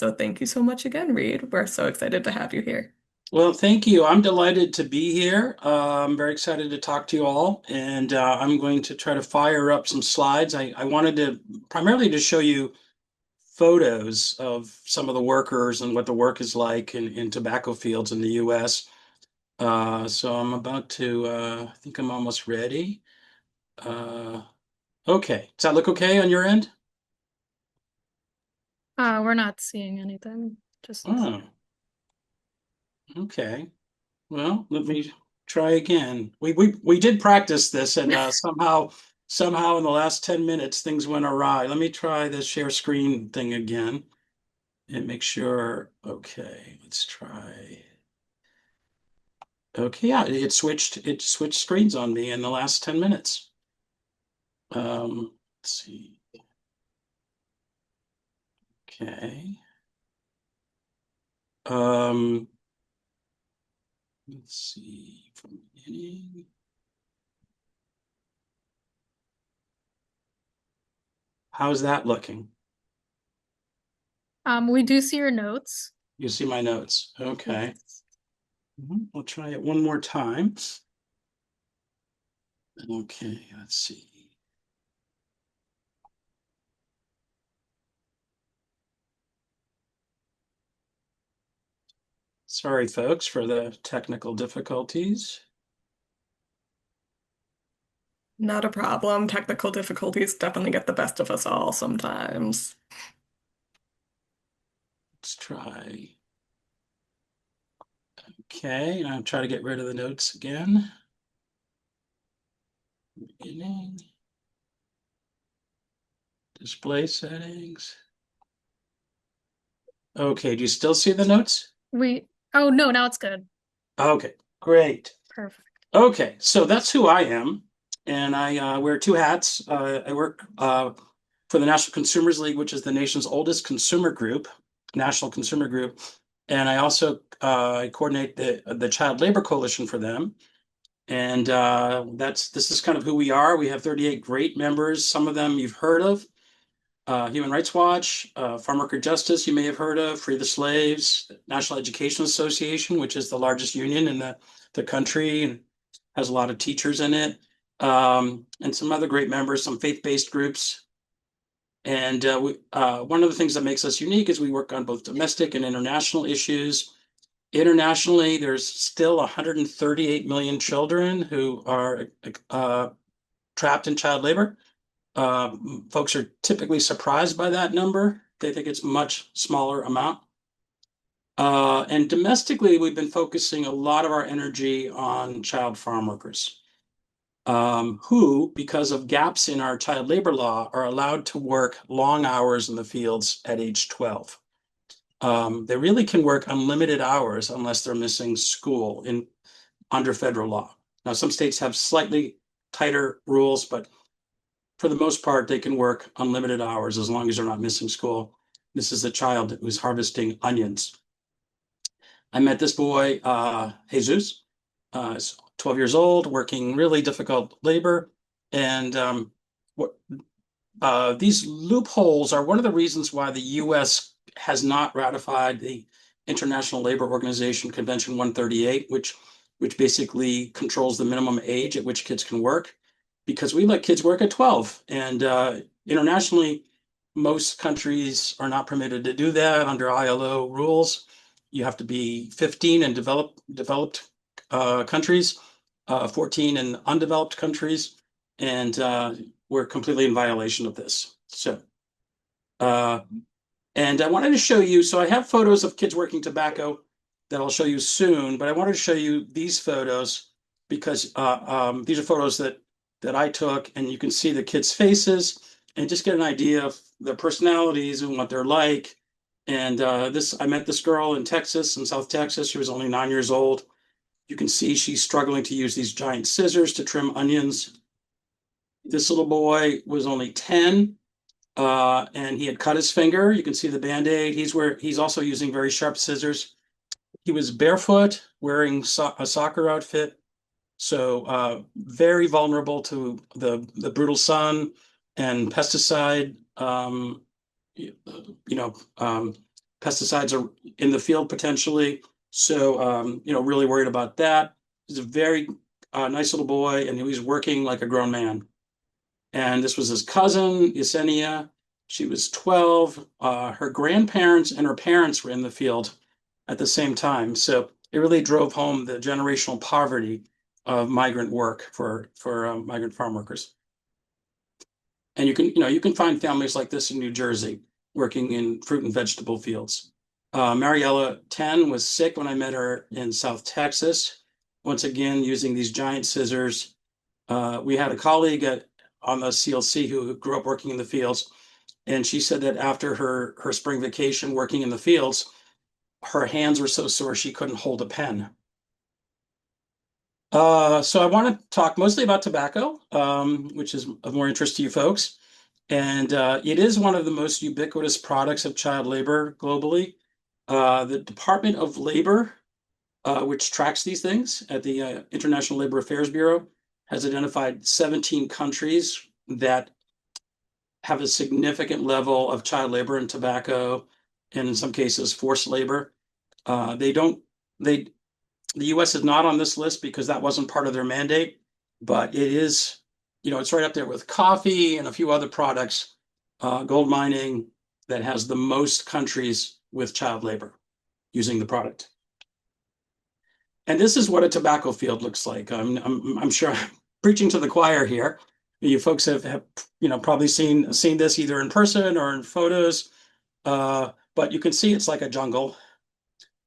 So thank you so much again, Reid. We're so excited to have you here. Well, thank you. I'm delighted to be here. I'm very excited to talk to you all, and I'm going to try to fire up some slides. I wanted to primarily to show you photos of some of the workers and what the work is like in tobacco fields in the U.S. So I'm about to, I think I'm almost ready. Uh, okay. Does that look okay on your end? We're not seeing anything. Just Oh, okay. Well, let me try again. We did practice this, and somehow in the last 10 minutes things went awry. Let me try the share screen thing again and make sure. Okay, let's try. Okay, yeah, it switched screens on me in the last 10 minutes. Let's see. Okay. Um, let's see from the beginning. How's that looking? we do see your notes. You see my notes. Okay. Yes. I'll try it one more time. Okay, let's see. Sorry, folks, for the technical difficulties. Not a problem. Technical difficulties definitely get the best of us all sometimes. Let's try. Okay, I'll try to get rid of the notes again. Beginning. Display settings. Okay, do you still see the notes? Oh no, now it's good. Okay, great. Perfect. Okay, so that's who I am. And I wear two hats. I work for the National Consumers League, which is the nation's oldest consumer group, national consumer group. And I also coordinate the Child Labor Coalition for them. And this is kind of who we are. We have 38 great members. Some of them you've heard of. Human Rights Watch, Farm Worker Justice, you may have heard of, Free the Slaves, National Education Association, which is the largest union in the country and has a lot of teachers in it, and some other great members, some faith-based groups. And one of the things that makes us unique is we work on both domestic and international issues. Internationally, there's still 138 million children who are trapped in child labor. Folks are typically surprised by that number. They think it's a much smaller amount. And domestically, we've been focusing a lot of our energy on child farm workers, who, because of gaps in our child labor law, are allowed to work long hours in the fields at age 12. They really can work unlimited hours unless they're missing school under federal law. Now, some states have slightly tighter rules, but for the most part, they can work unlimited hours as long as they're not missing school. This is a child who's harvesting onions. I met this boy, Jesus, 12 years old, working really difficult labor. And what these loopholes are one of the reasons why the US has not ratified the International Labor Organization Convention 138, which basically controls the minimum age at which kids can work, because we let kids work at 12. And internationally, most countries are not permitted to do that under ILO rules. You have to be 15 in developed countries, 14 in undeveloped countries, and we're completely in violation of this. So, uh, and I wanted to show you, so I have photos of kids working tobacco that I'll show you soon, but I wanted to show you these photos because these are photos that I took, and you can see the kids' faces and just get an idea of their personalities and what they're like. And I met this girl in Texas, in South Texas. She was only 9 years old. You can see she's struggling to use these giant scissors to trim onions. This little boy was only 10, and he had cut his finger. You can see the Band-Aid. He's also using very sharp scissors. He was barefoot, wearing a soccer outfit, so very vulnerable to the brutal sun and pesticide, you know, pesticides are in the field potentially. So, really worried about that. He's a very nice little boy, and he was working like a grown man. And this was his cousin, Yesenia. She was 12. Her grandparents and her parents were in the field at the same time. So it really drove home the generational poverty of migrant work for migrant farm workers. And you can find families like this in New Jersey working in fruit and vegetable fields. Mariella 10 was sick when I met her in South Texas. Once again, using these giant scissors. We had a colleague on the CLC who grew up working in the fields, and she said that after her spring vacation working in the fields, her hands were so sore she couldn't hold a pen. So I want to talk mostly about tobacco, which is of more interest to you folks. And it is one of the most ubiquitous products of child labor globally. The Department of Labor, which tracks these things at the International Labor Affairs Bureau, has identified 17 countries that have a significant level of child labor and tobacco, and in some cases, forced labor. They don't, they, the US is not on this list because that wasn't part of their mandate, but it is, it's right up there with coffee and a few other products, gold mining, that has the most countries with child labor using the product. And this is what a tobacco field looks like. I'm sure I'm preaching to the choir here. You folks have probably seen this either in person or in photos, but you can see it's like a jungle.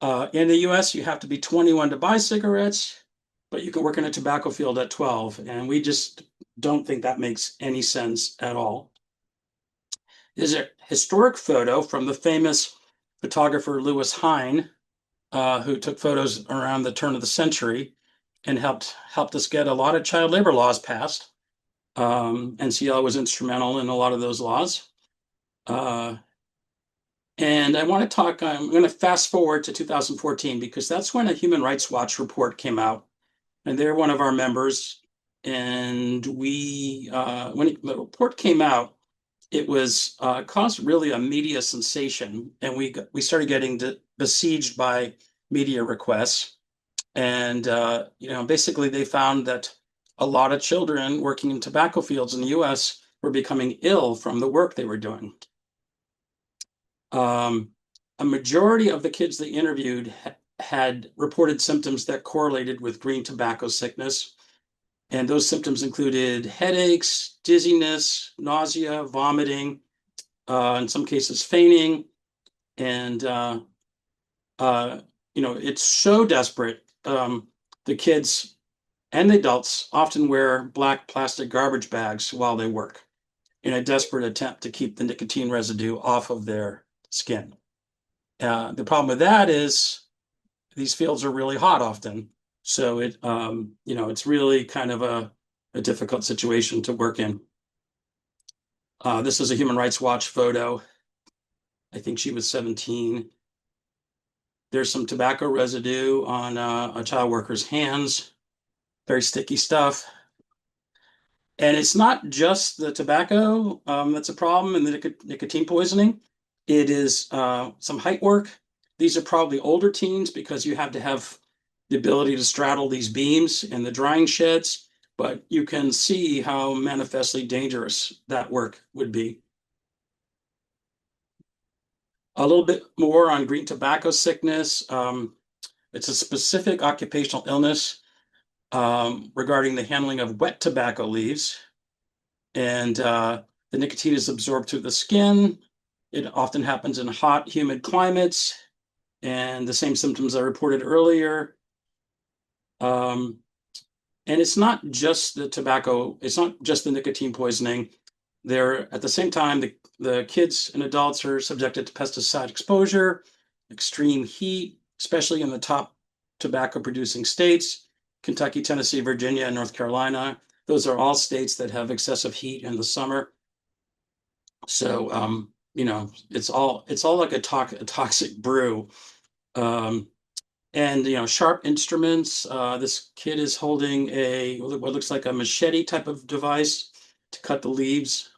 In the US, you have to be 21 to buy cigarettes, but you can work in a tobacco field at 12, and we just don't think that makes any sense at all. There's a historic photo from the famous photographer Lewis Hine, who took photos around the turn of the century and helped us get a lot of child labor laws passed. NCL was instrumental in a lot of those laws. And I'm going to fast forward to 2014 because that's when a Human Rights Watch report came out, and they're one of our members. And when the report came out, it was caused really a media sensation, and we started getting besieged by media requests. And basically, they found that a lot of children working in tobacco fields in the U.S. were becoming ill from the work they were doing. A majority of the kids they interviewed had reported symptoms that correlated with green tobacco sickness. And those symptoms included headaches, dizziness, nausea, vomiting, in some cases fainting. And, it's so desperate. The kids and the adults often wear black plastic garbage bags while they work in a desperate attempt to keep the nicotine residue off of their skin. The problem with that is these fields are really hot often. So it's really kind of a difficult situation to work in. This is a Human Rights Watch photo. I think she was 17. There's some tobacco residue on a child worker's hands. Very sticky stuff. And it's not just the tobacco that's a problem and the nicotine poisoning. It is some height work. These are probably older teens because you have to have the ability to straddle these beams in the drying sheds, but you can see how manifestly dangerous that work would be. A little bit more on green tobacco sickness. It's a specific occupational illness regarding the handling of wet tobacco leaves. And the nicotine is absorbed through the skin. It often happens in hot, humid climates. And the same symptoms I reported earlier. And it's not just the tobacco, it's not just the nicotine poisoning. At the same time, the kids and adults are subjected to pesticide exposure, extreme heat, especially in the top tobacco producing states, Kentucky, Tennessee, Virginia, and North Carolina. Those are all states that have excessive heat in the summer. So, it's all like a toxic brew. And sharp instruments. This kid is holding what looks like a machete type of device to cut the leaves.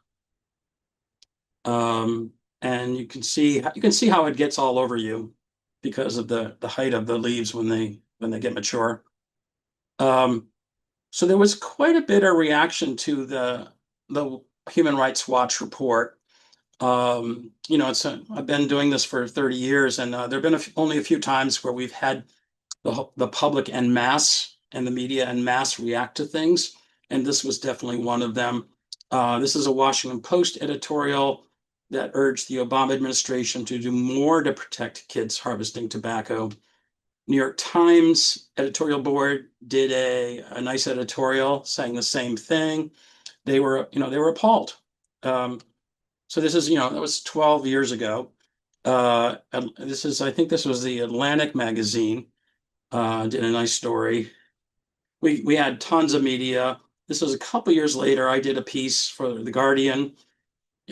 And and you can see how it gets all over you because of the height of the leaves when they get mature. Um, so there was quite a bit of reaction to the Human Rights Watch report. I've been doing this for 30 years, and there have been only a few times where we've had the public en masse and the media en masse react to things, and this was definitely one of them. This is a Washington Post editorial that urged the Obama administration to do more to protect kids harvesting tobacco. New York Times editorial board did a nice editorial saying the same thing. They were appalled. So this is, that was 12 years ago. I think this was the Atlantic magazine, did a nice story. We had tons of media. This was a couple years later. I did a piece for The Guardian,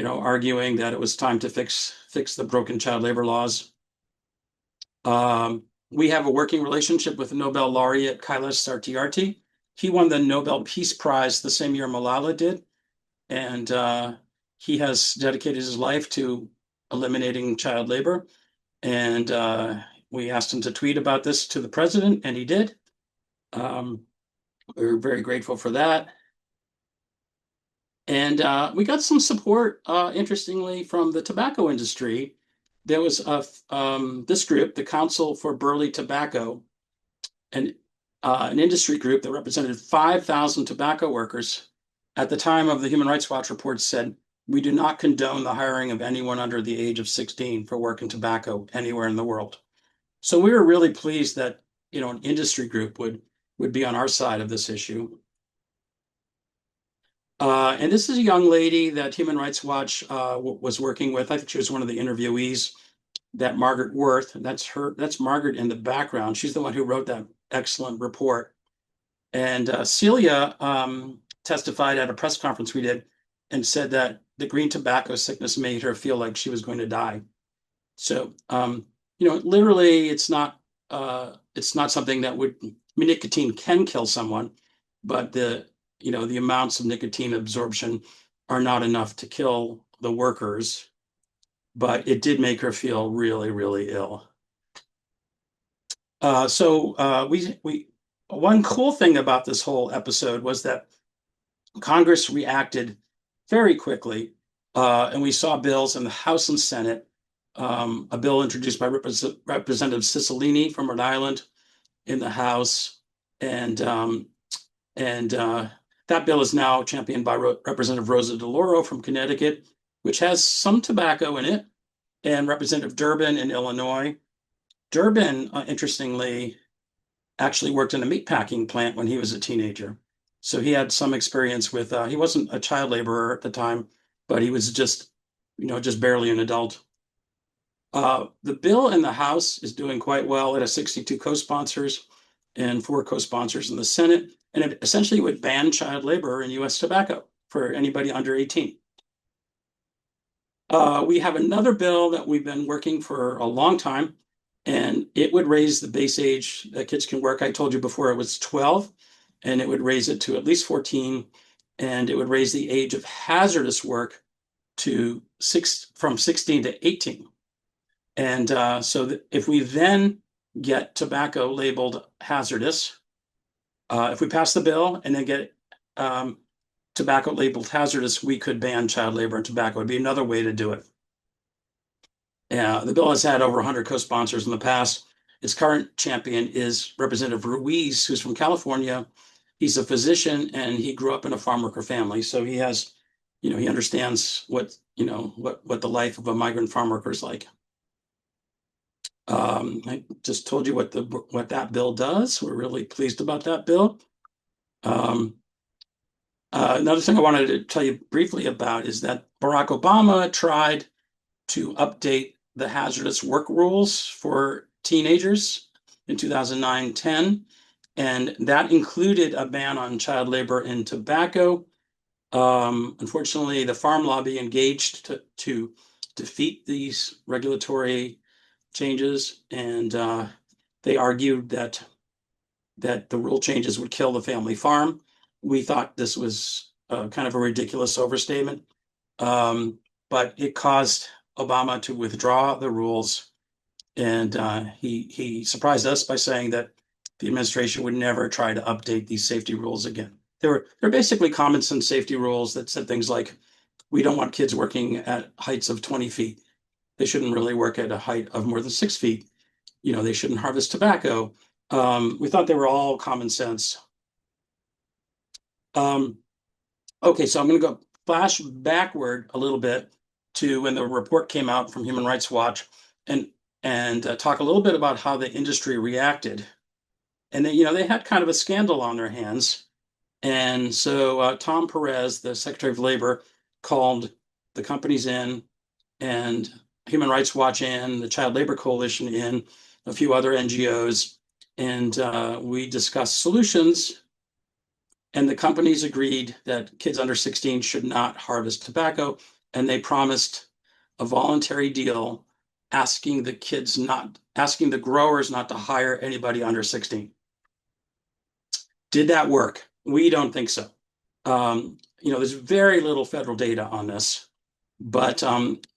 arguing that it was time to fix the broken child labor laws. We have a working relationship with Nobel laureate Kailash Satyarthi. He won the Nobel Peace Prize the same year Malala did, and he has dedicated his life to eliminating child labor. And we asked him to tweet about this to the president, and he did. We were very grateful for that. And we got some support, interestingly, from the tobacco industry. There was this group, the Council for Burley Tobacco, an industry group that represented 5,000 tobacco workers. At the time of the Human Rights Watch report, said, "We do not condone the hiring of anyone under the age of 16 for work in tobacco anywhere in the world." So we were really pleased that, an industry group would be on our side of this issue. And this is a young lady that Human Rights Watch was working with. I think she was one of the interviewees, that Margaret Worth. That's Margaret in the background. She's the one who wrote that excellent report. And Celia testified at a press conference we did and said that the green tobacco sickness made her feel like she was going to die. So, literally, it's not something that nicotine can kill someone, but the amounts of nicotine absorption are not enough to kill the workers, but it did make her feel really, really ill. One cool thing about this whole episode was that Congress reacted very quickly, and we saw bills in the House and Senate. A bill introduced by Representative Cicilline from Rhode Island in the House, and that bill is now championed by Representative Rosa DeLauro from Connecticut, which has some tobacco in it, and Representative Durbin in Illinois. Durbin, interestingly, actually worked in a meatpacking plant when he was a teenager. So he had some experience with, he wasn't a child laborer at the time, but he was just barely an adult. The bill in the House is doing quite well. It has 62 co-sponsors and 4 co-sponsors in the Senate, and it essentially would ban child labor in U.S. tobacco for anybody under 18. We have another bill that we've been working for a long time, and it would raise the base age that kids can work. I told you before it was 12, and it would raise it to at least 14, and it would raise the age of hazardous work from 16 to 18. And so if we then get tobacco labeled hazardous, if we pass the bill and then get tobacco labeled hazardous, we could ban child labor and tobacco. It'd be another way to do it. The bill has had over 100 co-sponsors in the past. Its current champion is Representative Ruiz, who's from California. He's a physician and he grew up in a farm worker family. So he has, he understands what the life of a migrant farm worker is like. I just told you what that bill does. We're really pleased about that bill. Another thing I wanted to tell you briefly about is that Barack Obama tried to update the hazardous work rules for teenagers in 2009-10, and that included a ban on child labor and tobacco. Unfortunately, the farm lobby engaged to defeat these regulatory changes, and they argued that the rule changes would kill the family farm. We thought this was kind of a ridiculous overstatement, but it caused Obama to withdraw the rules, and he surprised us by saying that the administration would never try to update these safety rules again. They're basically common sense safety rules that said things like, we don't want kids working at heights of 20 feet. They shouldn't really work at a height of more than 6 feet. They shouldn't harvest tobacco. We thought they were all common sense. Okay, so I'm going to go flash backward a little bit to when the report came out from Human Rights Watch, and talk a little bit about how the industry reacted. And they had kind of a scandal on their hands. And so Tom Perez, the Secretary of Labor, called the companies in, and Human Rights Watch in, the Child Labor Coalition in, a few other NGOs, and we discussed solutions. And the companies agreed that kids under 16 should not harvest tobacco, and they promised a voluntary deal asking the growers not to hire anybody under 16. Did that work? We don't think so. There's very little federal data on this, but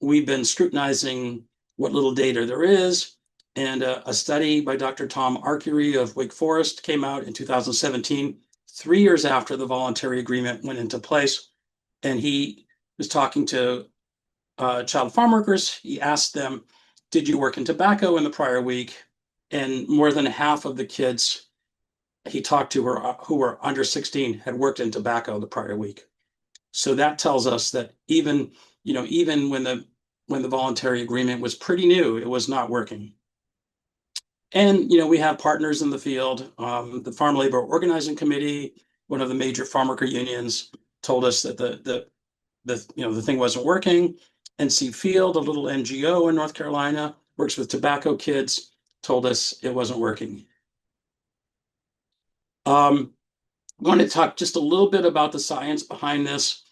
we've been scrutinizing what little data there is. And a study by Dr. Tom Arcuri of Wake Forest came out in 2017, 3 years after the voluntary agreement went into place. And he was talking to child farm workers. He asked them, did you work in tobacco in the prior week? And more than half of the kids he talked to who were under 16 had worked in tobacco the prior week. So that tells us that even when the voluntary agreement was pretty new, it was not working. And we have partners in the field. The Farm Labor Organizing Committee, one of the major farm worker unions, told us that the thing wasn't working. NC Field, a little NGO in North Carolina, works with tobacco kids, told us it wasn't working. I want to talk just a little bit about the science behind this.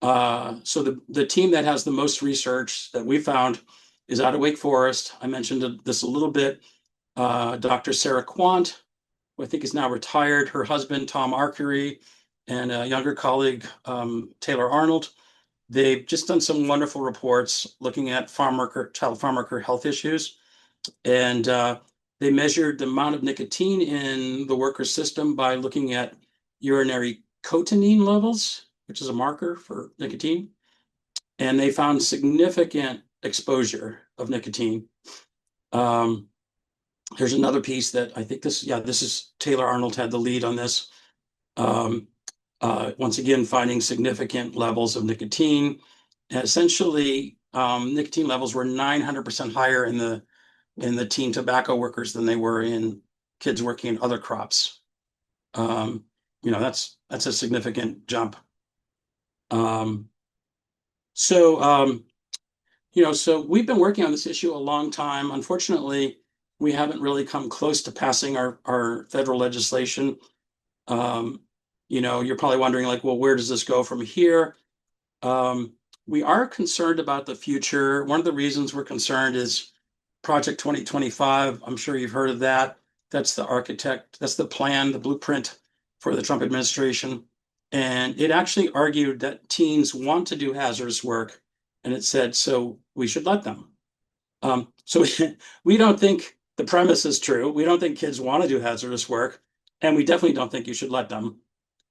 So the team that has the most research that we found is out of Wake Forest. I mentioned this a little bit. Dr. Sarah Quant, who I think is now retired, her husband, Tom Arcuri, and a younger colleague, Taylor Arnold. They've just done some wonderful reports looking at child farm worker health issues. And they measured the amount of nicotine in the worker's system by looking at urinary cotinine levels, which is a marker for nicotine. And they found significant exposure of nicotine. There's another piece that I think this is Taylor Arnold had the lead on this. Once again, finding significant levels of nicotine. And essentially, nicotine levels were 900% higher in the teen tobacco workers than they were in kids working in other crops. That's a significant jump. So we've been working on this issue a long time. Unfortunately, we haven't really come close to passing our federal legislation. You're probably wondering, like, well, where does this go from here? We are concerned about the future. One of the reasons we're concerned is Project 2025. I'm sure you've heard of that. That's the plan, the blueprint for the Trump administration. And it actually argued that teens want to do hazardous work. And it said, so we should let them. So we don't think the premise is true. We don't think kids want to do hazardous work. And we definitely don't think you should let them.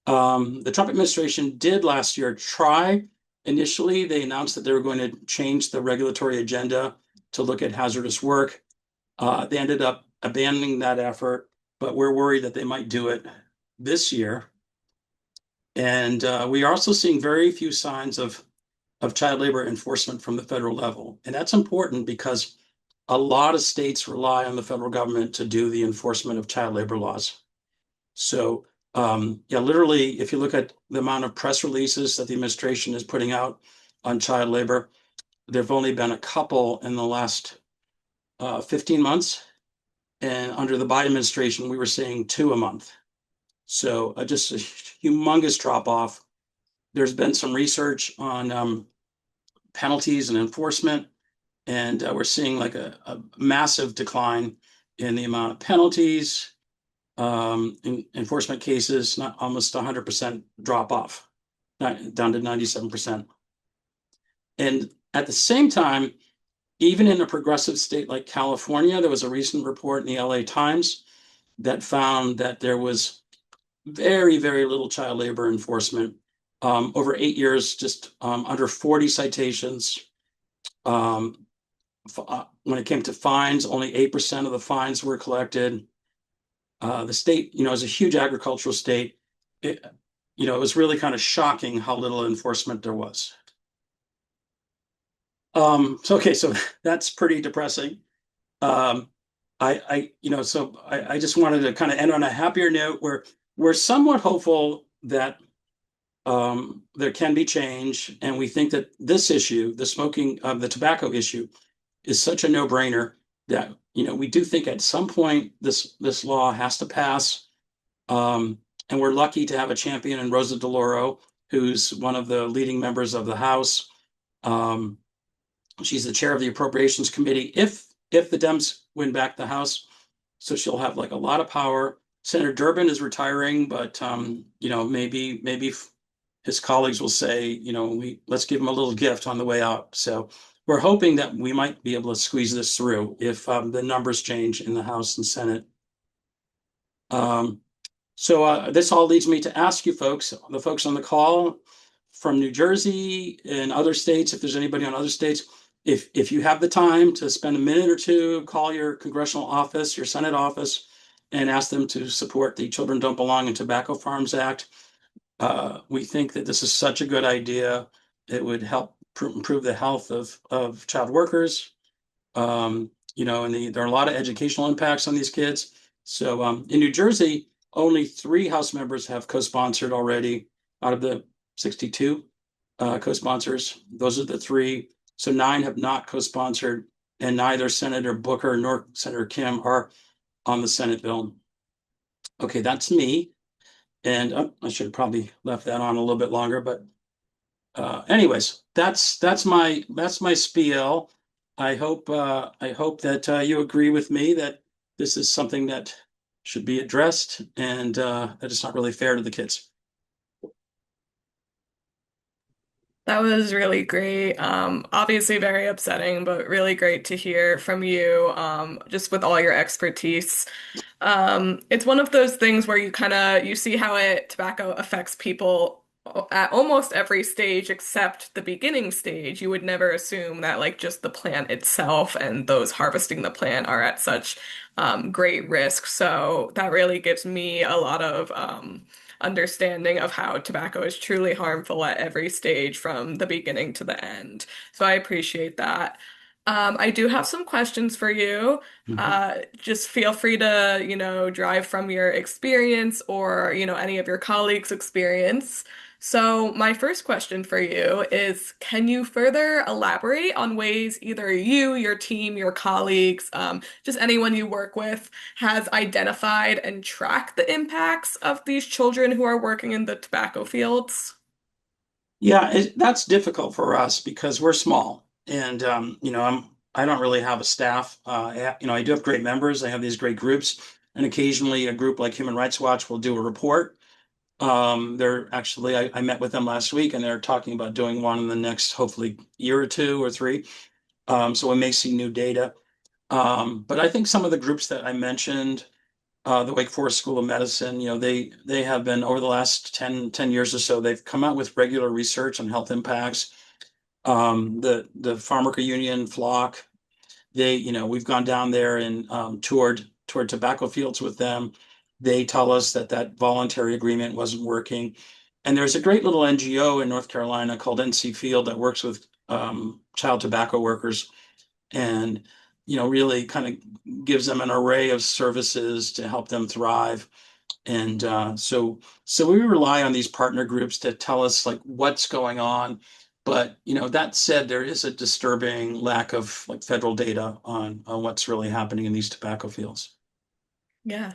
The Trump administration did last year try. Initially, they announced that they were going to change the regulatory agenda to look at hazardous work. They ended up abandoning that effort, but we're worried that they might do it this year. And we are also seeing very few signs of child labor enforcement from the federal level. And that's important because a lot of states rely on the federal government to do the enforcement of child labor laws. So literally, if you look at the amount of press releases that the administration is putting out on child labor, there've only been a couple in the last 15 months. And under the Biden administration, we were seeing 2 a month. So just a humongous drop off. There's been some research on penalties and enforcement, and we're seeing like a massive decline in the amount of penalties, in enforcement cases, not almost 100% drop off, down to 97%. And at the same time, even in a progressive state like California, there was a recent report in the LA Times that found that there was very, very little child labor enforcement. Over 8 years, just under 40 citations. Um, when it came to fines, only 8% of the fines were collected. The state, is a huge agricultural state. It, it was really kind of shocking how little enforcement there was. So that's pretty depressing. Um, I just wanted to kind of end on a happier note where we're somewhat hopeful that there can be change, and we think that this issue, the tobacco issue, is such a no-brainer that we do think at some point this law has to pass. And we're lucky to have a champion in Rosa DeLauro, who's one of the leading members of the House. Um, she's the chair of the Appropriations Committee. If the Dems win back the House, so she'll have like a lot of power. Senator Durbin is retiring, but maybe his colleagues will say, let's give him a little gift on the way out. So we're hoping that we might be able to squeeze this through if the numbers change in the House and Senate. So this all leads me to ask you folks, the folks on the call from New Jersey and other states, if there's anybody on other states, if you have the time to spend a minute or two, call your congressional office, your Senate office, and ask them to support the Children Don't Belong in Tobacco Farms Act. We think that this is such a good idea. It would help improve the health of child workers. And there are a lot of educational impacts on these kids. So in New Jersey, only 3 House members have co-sponsored already out of the 62 co-sponsors. Those are the 3. So 9 have not co-sponsored, and neither Senator Booker nor Senator Kim are on the Senate bill. Okay, that's me. And I should have probably left that on a little bit longer, but anyways, that's my spiel. I hope that you agree with me that this is something that should be addressed, and that it's not really fair to the kids. That was really great. Obviously very upsetting, but really great to hear from you, just with all your expertise. It's one of those things where you see how tobacco affects people at almost every stage except the beginning stage. You would never assume that like just the plant itself and those harvesting the plant are at such great risk. So that really gives me a lot of understanding of how tobacco is truly harmful at every stage from the beginning to the end. So I appreciate that. I do have some questions for you. Mhm. Just feel free to, drive from your experience or, any of your colleagues' experience. So, my first question for you is, can you further elaborate on ways either you, your team, your colleagues, just anyone you work with, has identified and tracked the impacts of these children who are working in the tobacco fields? Yeah, that's difficult for us because we're small, and I don't really have a staff. I do have great members. I have these great groups, and occasionally a group like Human Rights Watch will do a report. They're actually, I met with them last week, and they're talking about doing one in the next, hopefully, year or 2 or 3. So we may see new data. But I think some of the groups that I mentioned, the Wake Forest School of Medicine, they have been over the last 10 years or so, they've come out with regular research on health impacts. The Farm Worker Union, Flock, we've gone down there and toured tobacco fields with them. They tell us that voluntary agreement wasn't working. And there's a great little NGO in North Carolina called NC Field that works with child tobacco workers, and really kind of gives them an array of services to help them thrive. And so we rely on these partner groups to tell us like what's going on. But that said, there is a disturbing lack of like federal data on what's really happening in these tobacco fields. Yeah.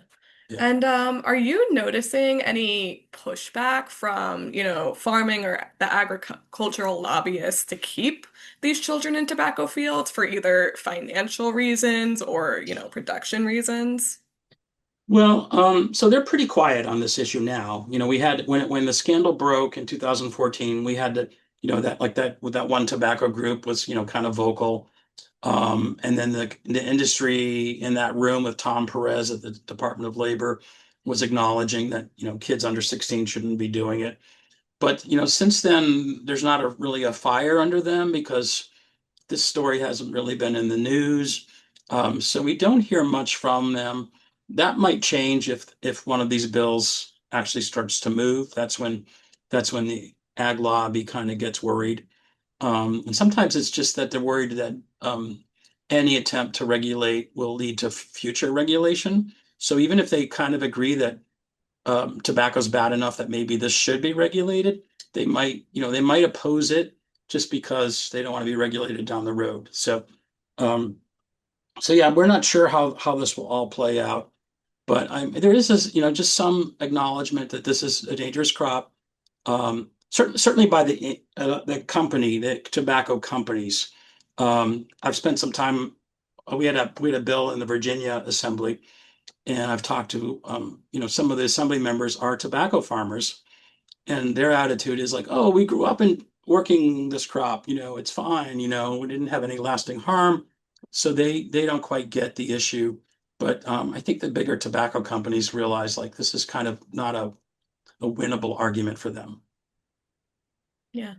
Yeah. And are you noticing any pushback from, farming or the agricultural lobbyists to keep these children in tobacco fields for either financial reasons or, production reasons? Well, so they're pretty quiet on this issue now. We had when the scandal broke in 2014, we had to, that like that with that one tobacco group was, kind of vocal. And then the industry in that room with Tom Perez at the Department of Labor was acknowledging that, kids under 16 shouldn't be doing it. But, since then, there's not really a fire under them because this story hasn't really been in the news. So we don't hear much from them. That might change if one of these bills actually starts to move. That's when the ag lobby kind of gets worried. And sometimes it's just that they're worried that any attempt to regulate will lead to future regulation. So even if they kind of agree that tobacco's bad enough that maybe this should be regulated, they might oppose it just because they don't want to be regulated down the road. Um, so yeah, we're not sure how this will all play out, but there is this, just some acknowledgement that this is a dangerous crop. Certainly by the company, the tobacco companies. I've spent some time. We had a bill in the Virginia Assembly, and I've talked to some of the assembly members are tobacco farmers, and their attitude is like, oh, we grew up in working this crop, it's fine, we didn't have any lasting harm. So they don't quite get the issue. But I think the bigger tobacco companies realize like this is kind of not a winnable argument for them. Yeah,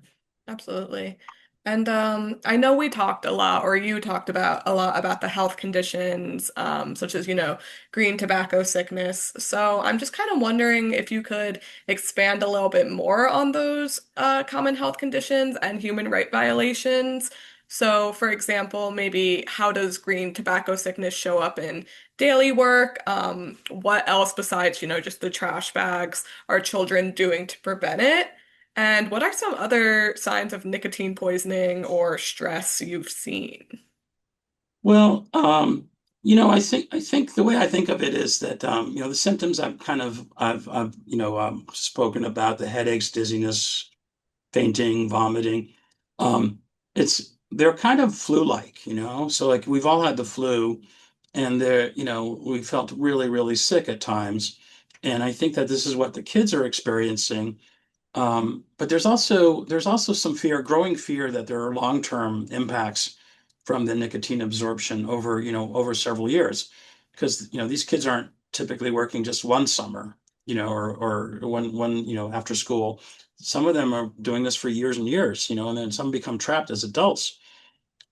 absolutely. And I know we talked a lot, or you talked about a lot about the health conditions, such as, green tobacco sickness. So I'm just kind of wondering if you could expand a little bit more on those common health conditions and human right violations. So, for example, maybe how does green tobacco sickness show up in daily work? What else besides, just the trash bags are children doing to prevent it? And what are some other signs of nicotine poisoning or stress you've seen? Well, I think the way I think of it is that the symptoms I've spoken about, the headaches, dizziness, fainting, vomiting. Um, they're kind of flu-like, So like we've all had the flu, and we felt really, really sick at times. And I think that this is what the kids are experiencing. But there's also some fear, growing fear that there are long-term impacts from the nicotine absorption over several years, because these kids aren't typically working just one summer, or one after school. Some of them are doing this for years and years, and then some become trapped as adults.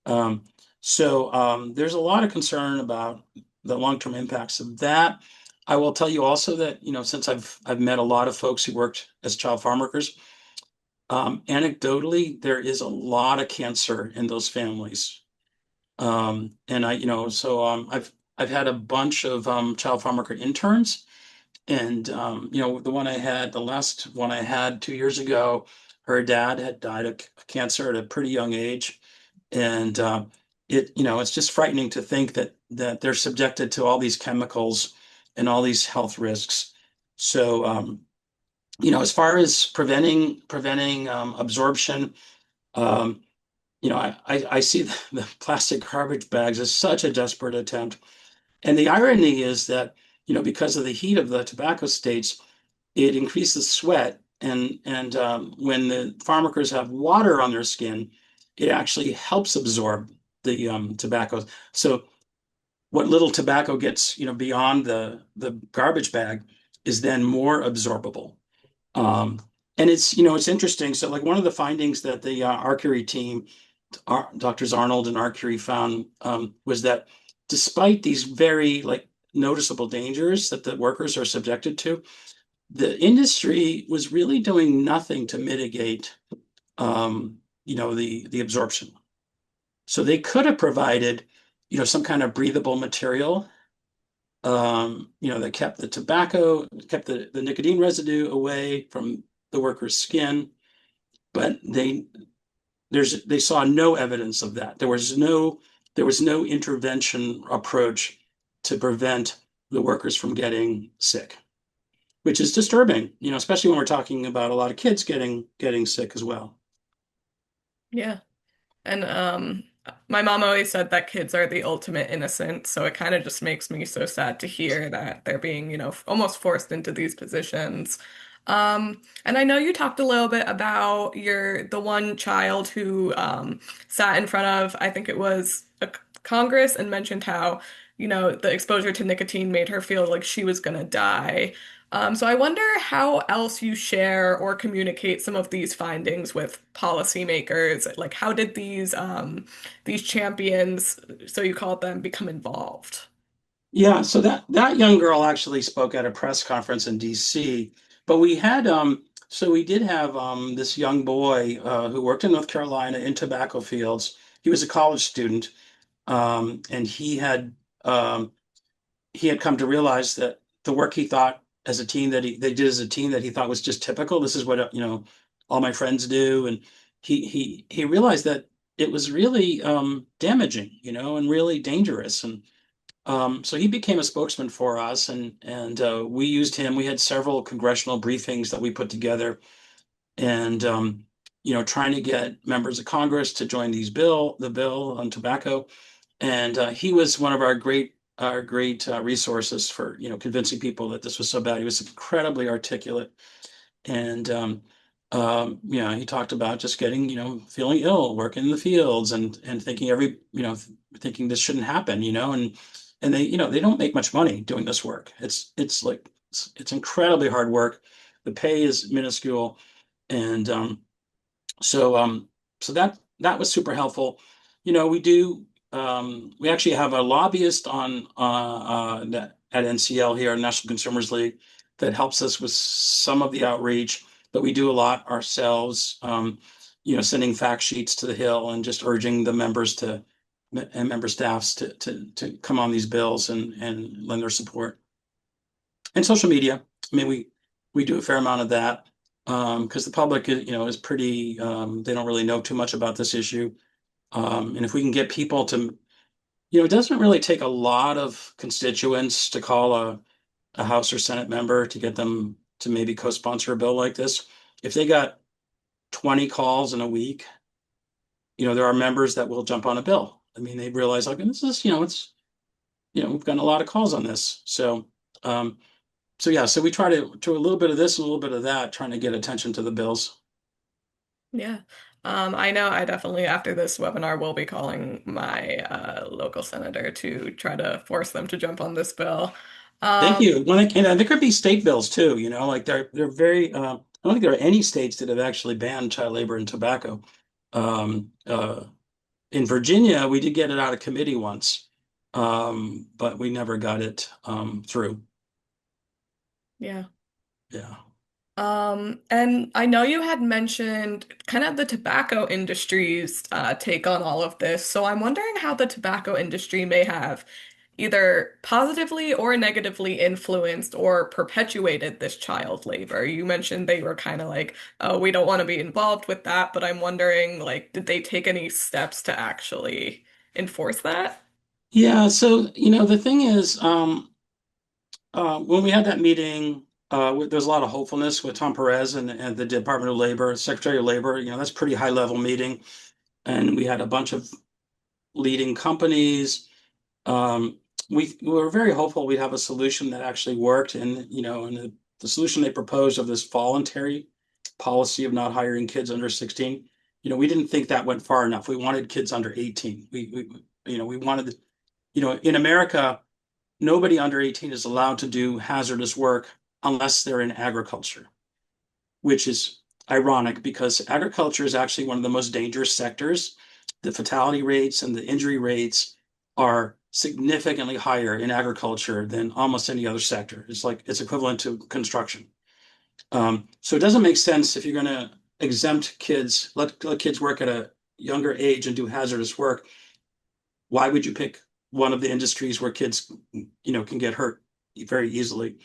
Um, so there's a lot of concern about the long-term impacts of that. I will tell you also that, since I've met a lot of folks who worked as child farm workers, anecdotally, there is a lot of cancer in those families. And I've had a bunch of child farm worker interns, and the last one I had 2 years ago, her dad had died of cancer at a pretty young age, and it's just frightening to think that they're subjected to all these chemicals and all these health risks. So as far as preventing absorption, um, I see the plastic garbage bags as such a desperate attempt. And the irony is that, because of the heat of the tobacco states, it increases sweat. And when the farm workers have water on their skin, it actually helps absorb the tobacco. So what little tobacco gets, beyond the garbage bag is then more absorbable. Um, and it's interesting. So like one of the findings that the Arcury team, Doctors Arnold and Arcury found, was that despite these very like noticeable dangers that the workers are subjected to, the industry was really doing nothing to mitigate, the absorption. So they could have provided, some kind of breathable material, that kept the tobacco, kept the nicotine residue away from the worker's skin, but they saw no evidence of that. There was no intervention approach to prevent the workers from getting sick, which is disturbing, especially when we're talking about a lot of kids getting sick as well. Yeah. And my mom always said that kids are the ultimate innocent, so it kind of just makes me so sad to hear that they're being, almost forced into these positions. And I know you talked a little bit about the one child who sat in front of, I think it was Congress and mentioned how, the exposure to nicotine made her feel like she was gonna die. So I wonder how else you share or communicate some of these findings with policymakers. Like, how did these champions, so you call them, become involved? Yeah, so that young girl actually spoke at a press conference in DC, but we did have this young boy who worked in North Carolina in tobacco fields. He was a college student, and um, he had come to realize that the work he thought as a teen that they did as a teen that he thought was just typical. This is what all my friends do, and he realized that it was really damaging, and really dangerous, and so he became a spokesman for us, and we used him. We had several congressional briefings that we put together, and trying to get members of Congress to join the bill on tobacco. And he was one of our great resources for convincing people that this was so bad. He was incredibly articulate, and he talked about just getting feeling ill, working in the fields, and thinking this shouldn't happen, and they don't make much money doing this work. It's incredibly hard work. The pay is minuscule, and so that was super helpful. We actually have a lobbyist on at NCL here, National Consumers League, that helps us with some of the outreach, but we do a lot ourselves. Sending fact sheets to the Hill and just urging the members and member staffs to come on these bills and lend their support. And social media. I mean, we do a fair amount of that because the public is pretty they don't really know too much about this issue. And if we can get people to, it doesn't really take a lot of constituents to call a House or Senate member to get them to maybe co-sponsor a bill like this. If they got 20 calls in a week, there are members that will jump on a bill. I mean, they realize, like, this is, we've gotten a lot of calls on this. So yeah, so we try to a little bit of this, and a little bit of that, trying to get attention to the bills. Yeah. I know I definitely, after this webinar, will be calling my local senator to try to force them to jump on this bill. Thank Um, you. And there could be state bills too, like they're very, I don't think there are any states that have actually banned child labor and tobacco. Um, uh, in Virginia, we did get it out of committee once, but we never got it through. yeah. Yeah. And I know you had mentioned kind of the tobacco industry's take on all of this. So I'm wondering how the tobacco industry may have either positively or negatively influenced or perpetuated this child labor. You mentioned they were kind of like, oh, we don't want to be involved with that, but I'm wondering, like, did they take any steps to actually enforce that? Yeah. So, the thing is, when we had that meeting, there's a lot of hopefulness with Tom Perez and the Department of Labor, Secretary of Labor. That's a pretty high level meeting. And we had a bunch of leading companies. Um, we were very hopeful we'd have a solution that actually worked. And the solution they proposed of this voluntary policy of not hiring kids under 16, we didn't think that went far enough. We wanted kids under 18. We wanted, in America, nobody under 18 is allowed to do hazardous work unless they're in agriculture, which is ironic because agriculture is actually one of the most dangerous sectors. The fatality rates and the injury rates are significantly higher in agriculture than almost any other sector. It's equivalent to construction. So it doesn't make sense if you're going to exempt kids, let kids work at a younger age and do hazardous work. Why would you pick one of the industries where kids, can get hurt very easily?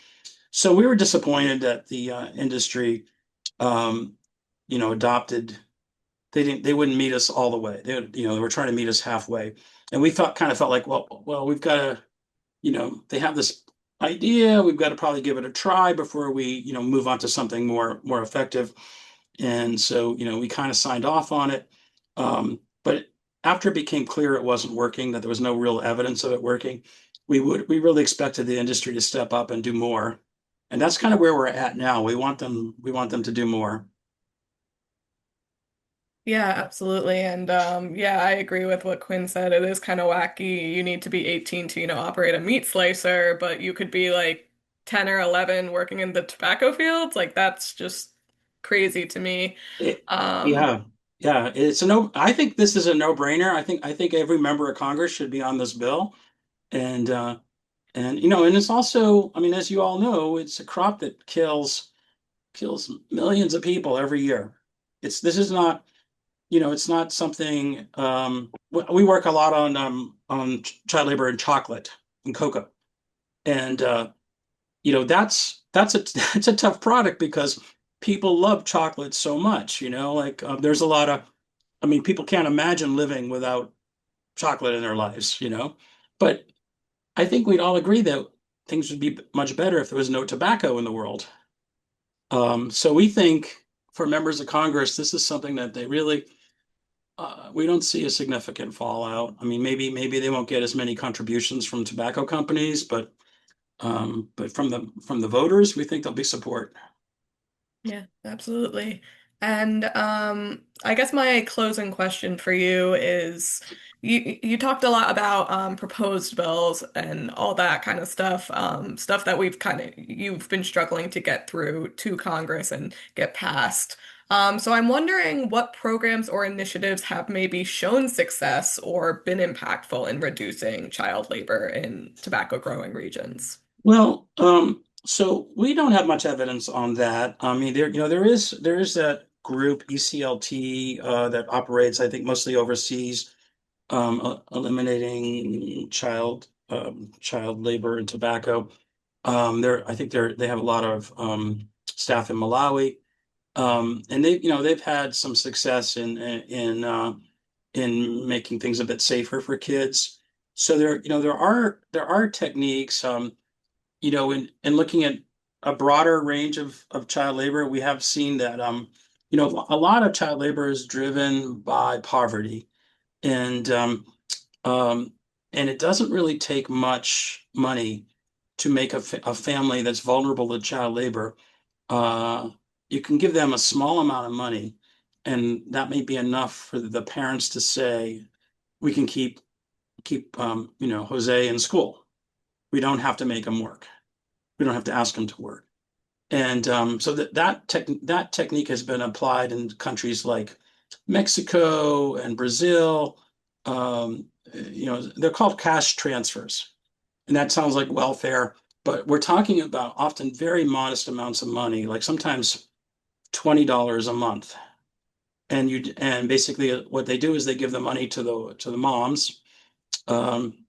So we were disappointed that the industry, um, adopted. They wouldn't meet us all the way. They were trying to meet us halfway, and we kind of felt like, well, we've got to, they have this idea. We've got to probably give it a try before we, move on to something more effective. And so, we kind of signed off on it. But after it became clear it wasn't working, that there was no real evidence of it working, we really expected the industry to step up and do more. And that's kind of where we're at now. We want them to do more. Yeah, absolutely. And yeah, I agree with what Quinn said. It is kind of wacky. You need to be 18 to, operate a meat slicer, but you could be like 10 or 11 working in the tobacco fields. Like that's just crazy to me. It, Um, yeah, yeah, it's a no. I think this is a no-brainer. I think every member of Congress should be on this bill, and and it's also, I mean, as you all know, it's a crop that kills millions of people every year. This is not, it's not something. We work a lot on child labor and chocolate and cocoa, and that's a that's a tough product because people love chocolate so much. Like there's a lot of, I mean, people can't imagine living without chocolate in their lives. But I think we'd all agree that things would be much better if there was no tobacco in the world. So we think for members of Congress, this is something that they really, we don't see a significant fallout. I mean, maybe they won't get as many contributions from tobacco companies, but from the voters, we think there'll be support. Yeah, absolutely. And I guess my closing question for you is you talked a lot about proposed bills and all that kind of stuff, stuff that you've been struggling to get through to Congress and get passed. So I'm wondering what programs or initiatives have maybe shown success or been impactful in reducing child labor in tobacco growing regions. Well, so we don't have much evidence on that. I mean, there is that group ECLT that operates, I think, mostly overseas, eliminating child labor and tobacco. I think they have a lot of staff in Malawi, and they've had some success in making things a bit safer for kids. So there are techniques. In looking at a broader range of child labor, we have seen that a lot of child labor is driven by poverty, and um, and it doesn't really take much money to make a family that's vulnerable to child labor. Uh, you can give them a small amount of money, and that may be enough for the parents to say, "We can keep Jose in school. We don't have to make him work. We don't have to ask him to work." And so that technique has been applied in countries like Mexico and Brazil. They're called cash transfers, and that sounds like welfare, but we're talking about often very modest amounts of money, like sometimes $20 a month. And basically what they do is they give the money to the moms, um,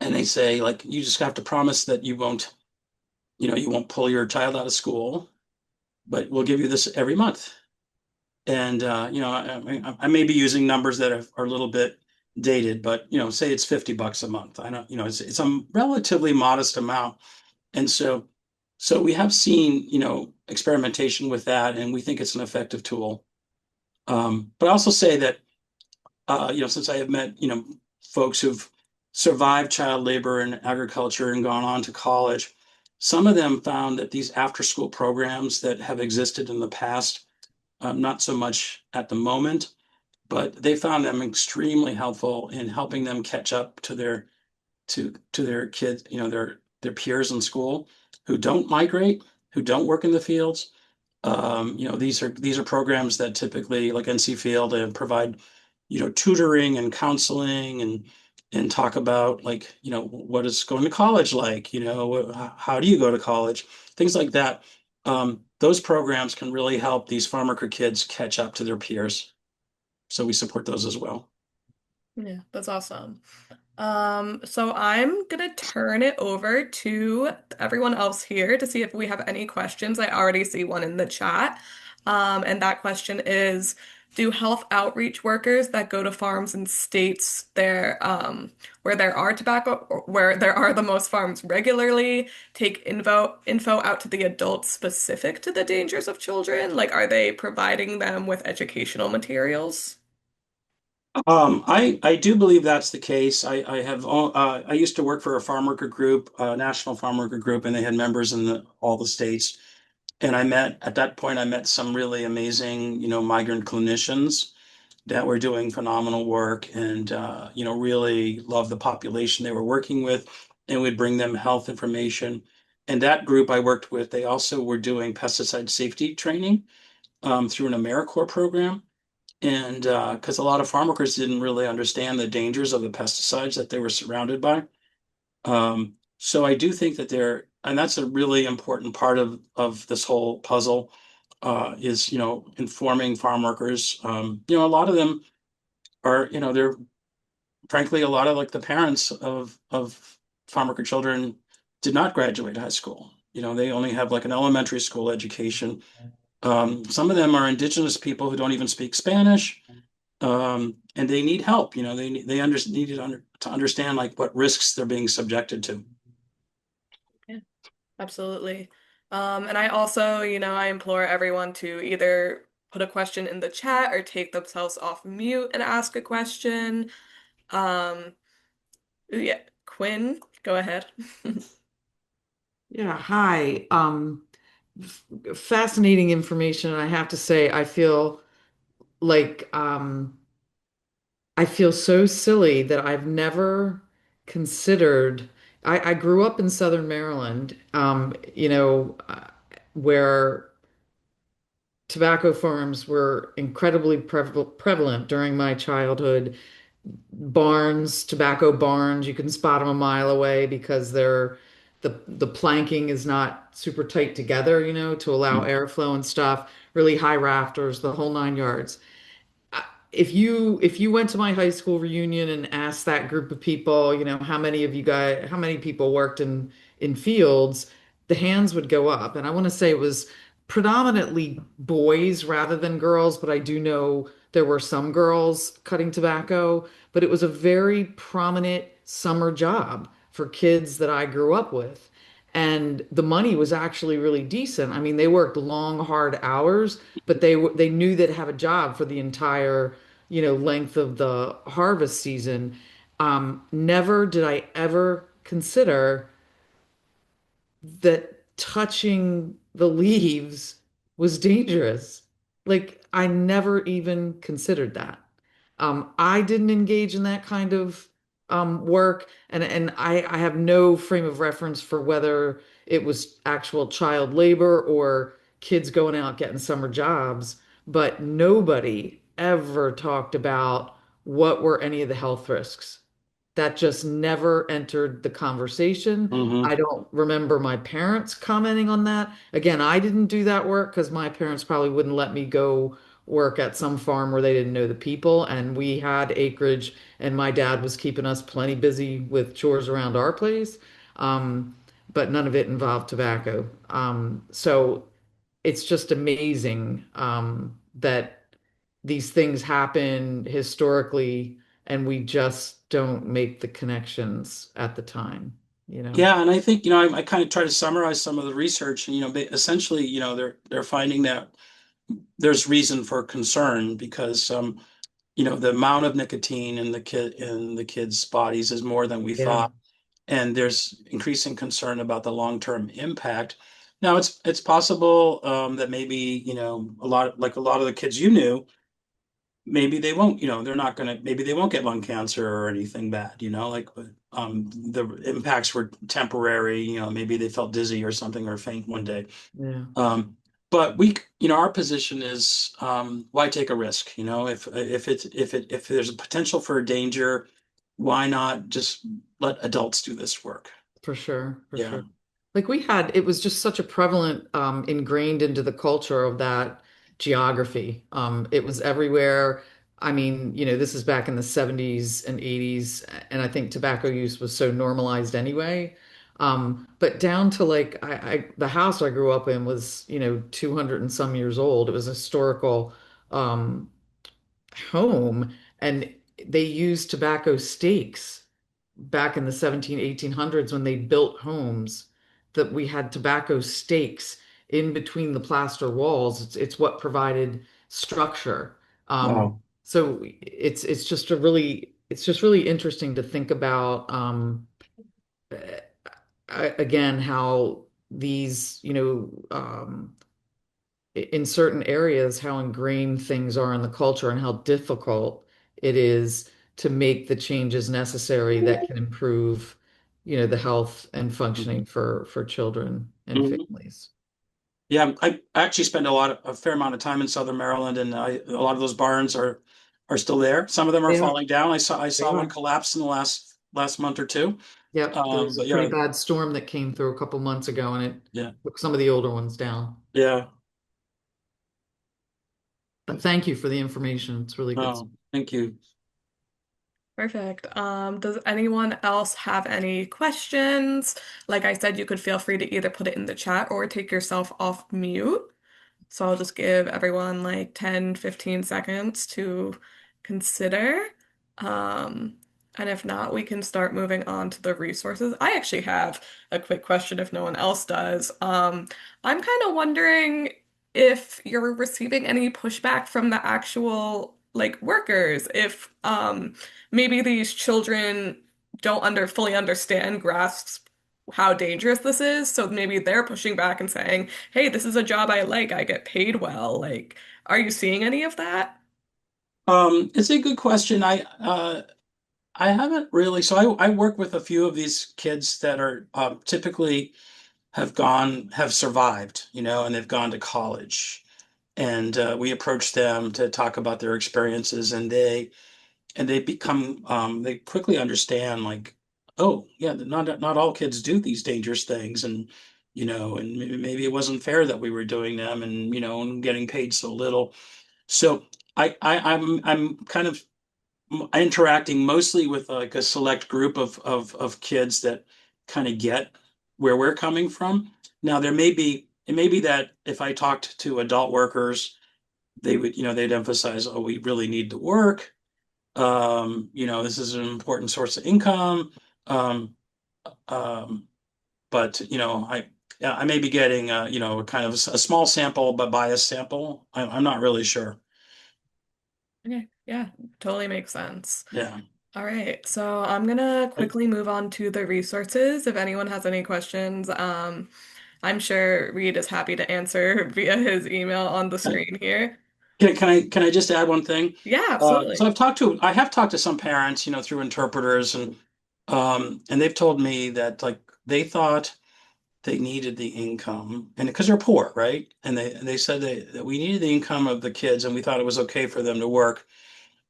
and they say, like, you just have to promise that you won't pull your child out of school, but we'll give you this every month. And I may be using numbers that are a little bit dated, but say it's $50 a month. I don't, it's a relatively modest amount. And so we have seen, experimentation with that, and we think it's an effective tool. But I also say that, since I have met, folks who've survived child labor and agriculture and gone on to college, some of them found that these after-school programs that have existed in the past, not so much at the moment, but they found them extremely helpful in helping them catch up to their kids, their peers in school who don't migrate, who don't work in the fields. These are programs that typically, like NC Field, and provide, tutoring and counseling and talk about, like, what is going to college like, how do you go to college, things like that. Those programs can really help these farm worker kids catch up to their peers. So we support those as well. Yeah, that's awesome. So I'm gonna turn it over to everyone else here to see if we have any questions. I already see one in the chat. And that question is, do health outreach workers that go to farms in states where there are where there are the most farms regularly take info out to the adults specific to the dangers of children? Like, are they providing them with educational materials? I do believe that's the case. I used to work for a farm worker group, a national farm worker group, and they had members in all the states. And at that point, I met some really amazing, migrant clinicians. that were doing phenomenal work and really loved the population they were working with, and would bring them health information. And that group I worked with, they also were doing pesticide safety training through an AmeriCorps program. And because a lot of farm workers didn't really understand the dangers of the pesticides that they were surrounded by. So I do think that and that's a really important part of this whole puzzle, is, informing farm workers. A lot of them are, they're frankly, a lot of like the parents of farm worker children did not graduate high school. They only have like an elementary school education. Some of them are indigenous people who don't even speak Spanish, and they need help. Need to understand like what risks they're being subjected to. Yeah, absolutely. And I also, I implore everyone to either put a question in the chat or take themselves off mute and ask a question. Um, yeah, Quinn, go ahead. Yeah, hi. Fascinating information. And I have to say, like I feel so silly that I've never considered. I grew up in Southern Maryland, where tobacco farms were incredibly prevalent during my childhood. Barns, tobacco barns, you can spot them a mile away because the planking is not super tight together, to allow airflow and stuff. Really high rafters, the whole nine yards. If you went to my high school reunion and asked that group of people, how many people worked in fields, the hands would go up. And I want to say it was predominantly boys rather than girls, but I do know there were some girls cutting tobacco, but it was a very prominent summer job for kids that I grew up with. And the money was actually really decent. I mean, they worked long, hard hours, but they knew they'd have a job for the entire, length of the harvest season. Never did I ever consider that touching the leaves was dangerous. Like I never even considered that. I didn't engage in that kind of work, and I have no frame of reference for whether it was actual child labor or kids going out getting summer jobs. But nobody ever talked about what were any of the health risks. That just never entered the conversation. Hmm. I don't remember my parents commenting on that. Again, I didn't do that work because my parents probably wouldn't let me go work at some farm where they didn't know the people. And we had acreage, and my dad was keeping us plenty busy with chores around our place. Um, but none of it involved tobacco. So it's just amazing that these things happen historically and we just don't make the connections at the time, you know? Yeah, and I think, I kind of try to summarize some of the research, and essentially, they're finding that there's reason for concern because the amount of nicotine in the kids' bodies is more than we Yeah, thought, and there's increasing concern about the long-term impact. Now, it's possible that maybe, a lot of the kids you knew, maybe they won't, they're not gonna, maybe they won't get lung cancer or anything bad, like the impacts were temporary, maybe they felt dizzy or something or faint one day. yeah, Um, but our position is, why take a risk? If there's a potential for a danger, why not just let adults do this work? for sure, for Yeah. sure. Like it was just such a prevalent, ingrained into the culture of that geography. It was everywhere. I mean, this is back in the 70s and 80s, and I think tobacco use was so normalized anyway. But down to like the house I grew up in was, 200 and some years old. It was a historical um, home, and they used tobacco stakes back in the 1800s when they built homes, that we had tobacco stakes in between the plaster walls. It's what provided structure. Wow. So it's just really interesting to think about again how these in certain areas how ingrained things are in the culture and how difficult it is to make the changes necessary that can improve, the health and functioning for children and Mhm. families. Yeah, I actually spend a fair amount of time in Southern Maryland, and a lot of those barns are still there. Some of them are They are. falling down. I They saw one are. collapse in the last month or two. Yep, there was a But pretty yeah, bad storm that came through a couple months ago and it yeah, took some of the older ones down. yeah. But thank you for the information. It's really good. Oh, thank you. Perfect. Does anyone else have any questions? Like I said, you could feel free to either put it in the chat or take yourself off mute. So I'll just give everyone like 10, 15 seconds to consider. Um, and if not, we can start moving on to the resources. I actually have a quick question if no one else does. I'm kind of wondering if you're receiving any pushback from the actual like workers, if maybe these children don't fully understand, grasp how dangerous this is, so maybe they're pushing back and saying, hey, this is a job I like. I get paid well. Like, are you seeing any of that? It's a good question. I haven't really. So I work with a few of these kids that are typically have survived, and they've gone to college. And we approach them to talk about their experiences, and they quickly understand, like, oh yeah, not all kids do these dangerous things, and and maybe it wasn't fair that we were doing them, and getting paid so little. So I'm kind of interacting mostly with like a select group of kids that kind of get where we're coming from. Now it may be that if I talked to adult workers, they would, they'd emphasize, oh, we really need to work. This is an important source of income. Um, um, but yeah, I may be getting kind of a small sample but biased sample. I'm not really sure. Okay, yeah, totally makes sense. Yeah. All right, so I'm gonna quickly move on to the resources. If anyone has any questions, I'm sure Reid is happy to answer via his email on the I, screen here. can I just add one thing? Yeah, So absolutely. I have talked to some parents, through interpreters, and they've told me that, like, they thought they needed the income, and because they're poor, right? And they said that we needed the income of the kids, and we thought it was okay for them to work.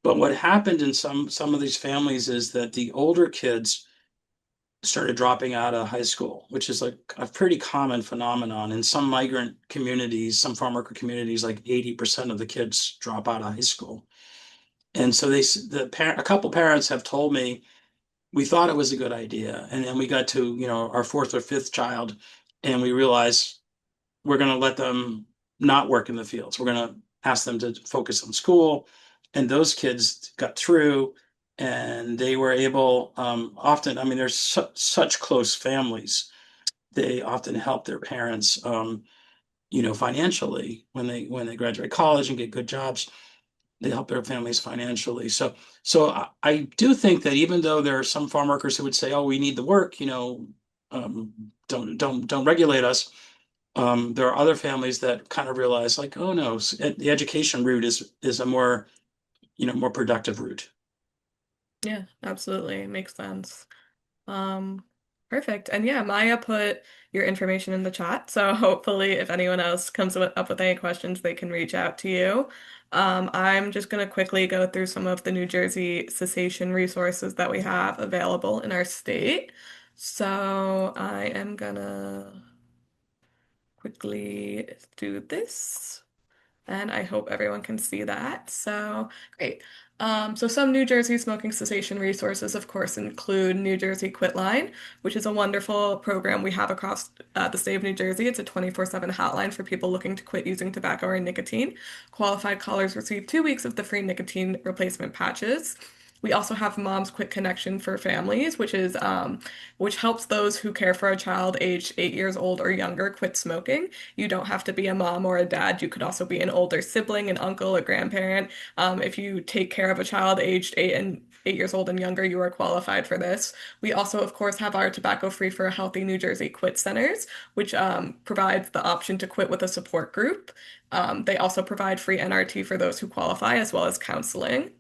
But what happened in some of these families is that the older kids started dropping out of high school, which is like a pretty common phenomenon in some migrant communities, some farm worker communities. Like 80% of the kids drop out of high school. And so a couple parents have told me, we thought it was a good idea, and then we got to our fourth or fifth child, and we realized we're going to let them not work in the fields. We're going to ask them to focus on school. And those kids got through, and they were able, often, I mean, there's such close families. They often help their parents, financially when they graduate college and get good jobs. They help their families financially. So I do think that even though there are some farm workers who would say, "Oh, we need the work," don't regulate us. There are other families that kind of realize, like, oh no, the education route is a more more productive route. Yeah, absolutely. Makes sense. Um, Perfect. And yeah, Maya put your information in the chat. So hopefully if anyone else comes up with any questions, they can reach out to you. I'm just going to quickly go through some of the New Jersey cessation resources that we have available in our state. So I am gonna quickly do this. And I hope everyone can see that. So great. So some New Jersey smoking cessation resources, of course, include New Jersey Quit Line, which is a wonderful program we have across the state of New Jersey. It's a 24/7 hotline for people looking to quit using tobacco or nicotine. Qualified callers receive 2 weeks of the free nicotine replacement patches. We also have Moms Quit Connection for families, which helps those who care for a child aged 8 years old or younger quit smoking. You don't have to be a mom or a dad. You could also be an older sibling, an uncle, a grandparent. If you take care of a child aged 8 and 8 years old and younger, you are qualified for this. We also, of course, have our Tobacco Free for a Healthy New Jersey Quit Centers, which provides the option to quit with a support group. They also provide free NRT for those who qualify, as well as counseling.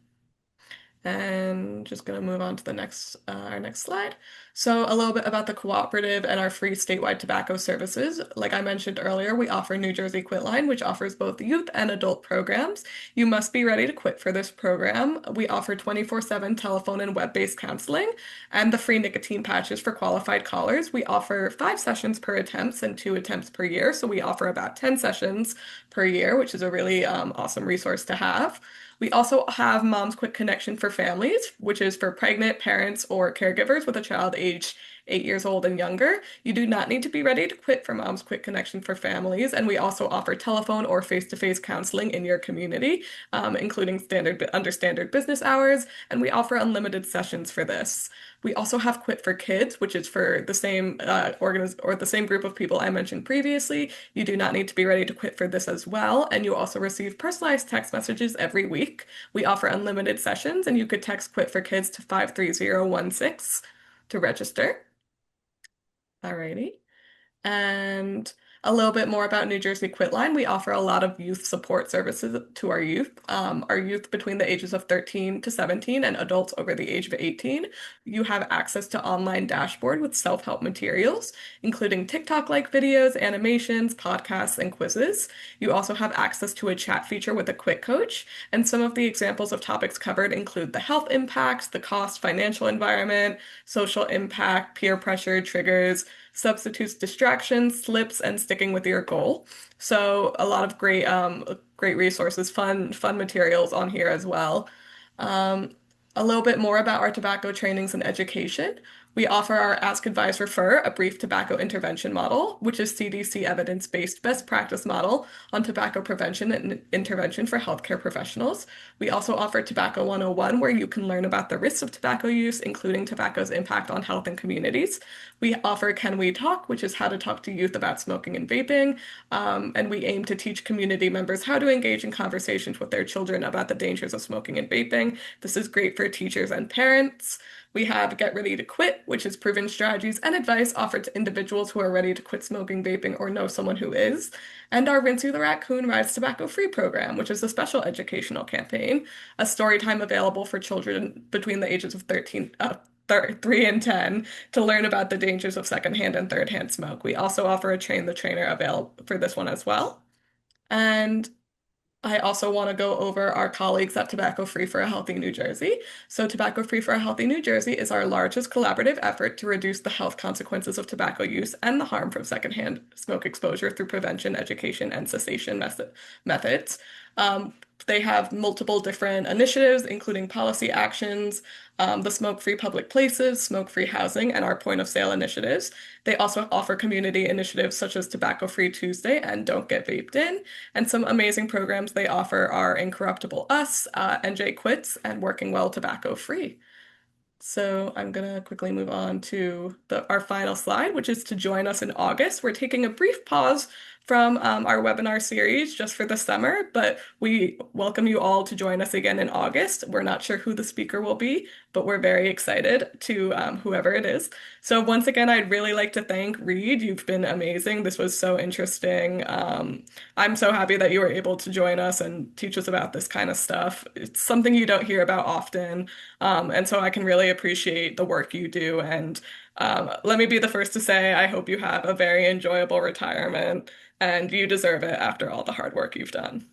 And just going to move on to the next our next slide. So a little bit about the cooperative and our free statewide tobacco services. Like I mentioned earlier, we offer New Jersey Quit Line, which offers both youth and adult programs. You must be ready to quit for this program. We offer 24/7 telephone and web-based counseling and the free nicotine patches for qualified callers. We offer 5 sessions per attempt and 2 attempts per year. So we offer about 10 sessions per year, which is a really awesome resource to have. We also have Mom's Quick Connection for families, which is for pregnant parents or caregivers with a child aged 8 years old and younger. You do not need to be ready to quit for Mom's Quick Connection for families, and we also offer telephone or face-to-face counseling in your community, including standard business hours, and we offer unlimited sessions for this. We also have Quit for Kids, which is for the same the same group of people I mentioned previously. You do not need to be ready to quit for this as well, and you also receive personalized text messages every week. We offer unlimited sessions, and you could text Quit for Kids to 53016 to register. Alrighty. And a little bit more about New Jersey Quitline. We offer a lot of youth support services to our youth. Our youth between the ages of 13 to 17 and adults over the age of 18. You have access to online dashboard with self-help materials, including TikTok-like videos, animations, podcasts, and quizzes. You also have access to a chat feature with a quick coach. And some of the examples of topics covered include the health impacts, the cost, financial environment, social impact, peer pressure, triggers, substitutes distractions, slips, and sticking with your goal. So a lot of great resources, fun materials on here as well. Um, a little bit more about our tobacco trainings and education. We offer our Ask Advise Refer, a brief tobacco intervention model, which is CDC evidence-based best practice model on tobacco prevention and intervention for healthcare professionals. We also offer Tobacco 101, where you can learn about the risks of tobacco use, including tobacco's impact on health and communities. We offer Can We Talk, which is how to talk to youth about smoking and vaping. And we aim to teach community members how to engage in conversations with their children about the dangers of smoking and vaping. This is great for teachers and parents. We have Get Ready to Quit, which is proven strategies and advice offered to individuals who are ready to quit smoking, vaping, or know someone who is. And our Rinse You the Raccoon Rides Tobacco Free program, which is a special educational campaign, a story time available for children between the ages of 3 and 10 to learn about the dangers of secondhand and third-hand smoke. We also offer a Train the Trainer available for this one as well. And I also want to go over our colleagues at Tobacco Free for a Healthy New Jersey. So, Tobacco Free for a Healthy New Jersey is our largest collaborative effort to reduce the health consequences of tobacco use and the harm from secondhand smoke exposure through prevention, education, and cessation methods. Um, they have multiple different initiatives, including policy actions, the smoke-free public places, smoke-free housing, and our point of sale initiatives. They also offer community initiatives such as Tobacco Free Tuesday and Don't Get Vaped In. And some amazing programs they offer are Incorruptible Us, NJ Quits, and Working Well Tobacco Free. So I'm gonna quickly move on to our final slide, which is to join us in August. We're taking a brief pause from our webinar series just for the summer, but we welcome you all to join us again in August. We're not sure who the speaker will be, but we're very excited to whoever it is. So once again, I'd really like to thank Reid. You've been amazing. This was so interesting. I'm so happy that you were able to join us and teach us about this kind of stuff. It's something you don't hear about often. And so I can really appreciate the work you do. And let me be the first to say, I hope you have a very enjoyable retirement and you deserve it after all the hard work you've done.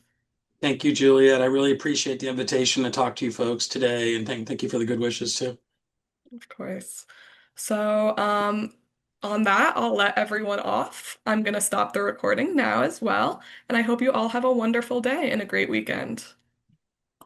Thank you, Juliet. I really appreciate the invitation to talk to you folks today, and thank you for the good wishes too. Of course. So, on that, I'll let everyone off. I'm going to stop the recording now as well. And I hope you all have a wonderful day and a great weekend.